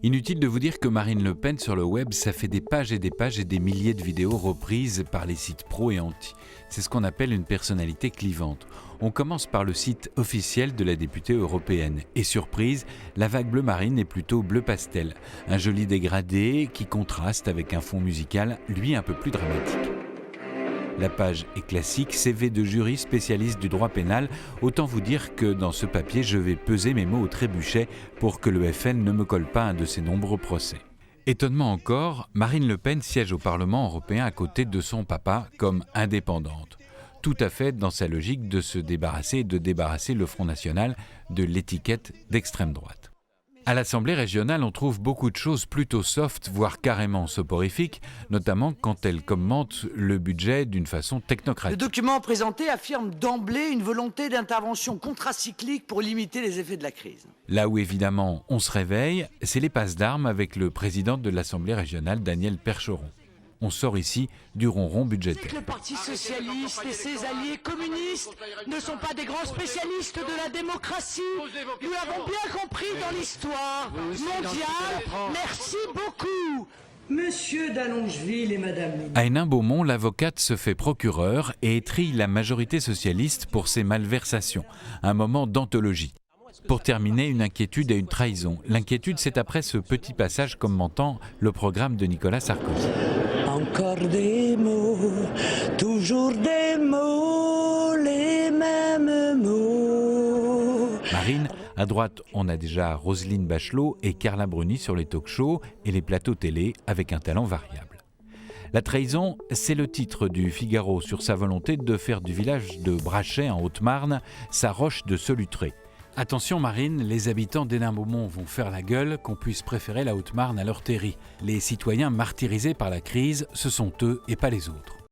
Inutile de vous dire que Marine Le Pen sur le web, ça fait des pages et des pages et des milliers de vidéos reprises par les sites pro et anti. C'est ce qu'on appelle une personnalité clivante. On commence par le site officiel de la députée européenne. Et surprise, la vague bleu marine est plutôt bleu pastel. Un joli dégradé qui contraste avec un fond musical, lui un peu plus dramatique. La page est classique, CV de jury spécialiste du droit pénal. Autant vous dire que dans ce papier, je vais peser mes mots au trébuchet pour que le FN ne me colle pas un de ses nombreux procès. Étonnement encore, Marine Le Pen siège au Parlement européen à côté de son papa comme indépendante. Tout à fait dans sa logique de se débarrasser et de débarrasser le Front National de l'étiquette d'extrême droite. À l'Assemblée régionale, on trouve beaucoup de choses plutôt soft, voire carrément soporifiques, notamment quand elle commente le budget d'une façon technocratique. Le document présenté affirme d'emblée une volonté d'intervention contracyclique pour limiter les effets de la crise. Là où évidemment on se réveille, c'est les passes d'armes avec le président de l'Assemblée régionale, Daniel Percheron. On sort ici du ronron budgétaire. Le Parti socialiste et ses alliés communistes ne sont pas des grands spécialistes de la démocratie. Nous l'avons bien compris dans l'histoire mondiale. Merci beaucoup. Monsieur d'Allongeville et Madame Lénine. À Hénin-Beaumont, l'avocate se fait procureur et étrille la majorité socialiste pour ses malversations. Un moment d'anthologie. Pour terminer, une inquiétude et une trahison. L'inquiétude, c'est après ce petit passage commentant le programme de Nicolas Sarkozy. Encore des mots, toujours des mots, les mêmes mots. Marine, à droite, on a déjà Roselyne Bachelot et Carla Bruni sur les talk-shows et les plateaux télé avec un talent variable. La trahison, c'est le titre du Figaro sur sa volonté de faire du village de Brachet en Haute-Marne sa roche de solutré. Attention Marine, les habitants d'Hénin-Beaumont vont faire la gueule qu'on puisse préférer la Haute-Marne à leur terri. Les citoyens martyrisés par la crise, ce sont eux et pas les autres.